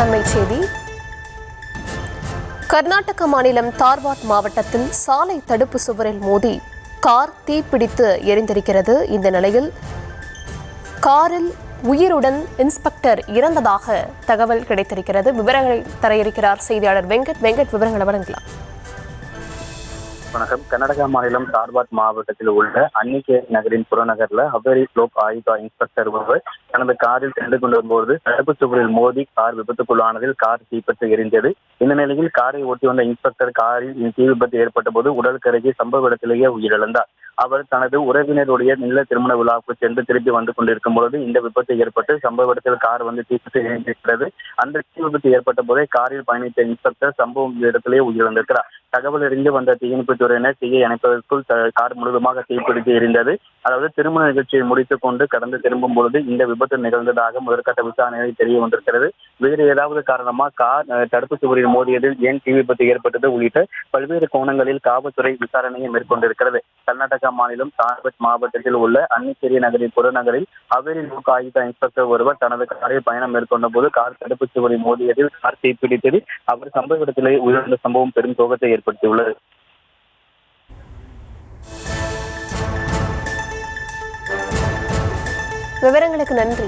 அண்மை செய்தி. கர்நாடக மாநிலம் தார்வாட் மாவட்டத்தில் சாலை தடுப்பு சுவரில் மோதி கார் தீப்பிடித்து எரிந்திருக்கிறது. இந்த நிலையில் காரில் உயிருடன் இன்ஸ்பெக்டர் இறந்ததாக தகவல் கிடைத்திருக்கிறது. விவரங்களை தர இருக்கிறார் செய்தியாளர் வெங்கட். விவரங்களை வழங்கலாம். வணக்கம். கர்நாடகா மாநிலம் தார்வாட் மாவட்டத்தில் உள்ள அன்னிகேரி நகரின் புறநகர்ல ஹவேரி லோக் ஆயுதா இன்ஸ்பெக்டர் ஒருவர் தனது காரில் சென்று கொண்டிருந்தபோது தடுப்பு சுவரில் மோதி கார் விபத்துக்குள்ளானதில் கார் தீப்பற்றி எரிந்தது. இந்த நிலையில் காரை ஓட்டி வந்த இன்ஸ்பெக்டர் காரில் தீ விபத்து ஏற்பட்ட போது உடல் கருகி சம்பவ இடத்திலேயே உயிரிழந்தார். அவர் தனது உறவினருடைய நில திருமண விழாவுக்கு சென்று திருப்பி வந்து கொண்டிருக்கும் பொழுது இந்த விபத்து ஏற்பட்டு சம்பவ இடத்தில் கார் தீப்பற்றி எரிந்திருக்கிறது. அந்த தீ விபத்து ஏற்பட்ட போதே காரில் பயணித்த இன்ஸ்பெக்டர் சம்பவ இடத்திலேயே உயிரிழந்திருக்கிறார். தகவல் அறிந்து வந்த தீயணைப்பு துறையினர் தீயை அணைப்பதற்குள் கார் முழுவதுமாக தீப்பிடித்து எரிந்தது. அதாவது திருமண நிகழ்ச்சியை முடித்துக் கொண்டு கடந்து திரும்பும் பொழுது இந்த விபத்து நிகழ்ந்ததாக முதற்கட்ட விசாரணையில் தெரிய வந்திருக்கிறது. வேறு ஏதாவது காரணமா கார் தடுப்பு சுவரில் மோதியதில் ஏன் தீ விபத்து ஏற்பட்டது உள்ளிட்ட பல்வேறு கோணங்களில் காவல்துறை விசாரணையை மேற்கொண்டிருக்கிறது. கர்நாடகா மாநிலம் தார்வாட் மாவட்டத்தில் உள்ள அன்னிகேரி நகரின் புறநகரில் ஹவேரி லோக் ஆயுதா இன்ஸ்பெக்டர் ஒருவர் தனது காரில் பயணம் மேற்கொண்ட போது கார் தடுப்பு சுவரில் மோதியதில் கார் தீப்பிடித்தது. அவர் சம்பவ இடத்திலே உயிரிழந்த சம்பவம் பெரும் சோகத்தை ஏற்படுத்தியுள்ளது. விவரங்களுக்கு நன்றி.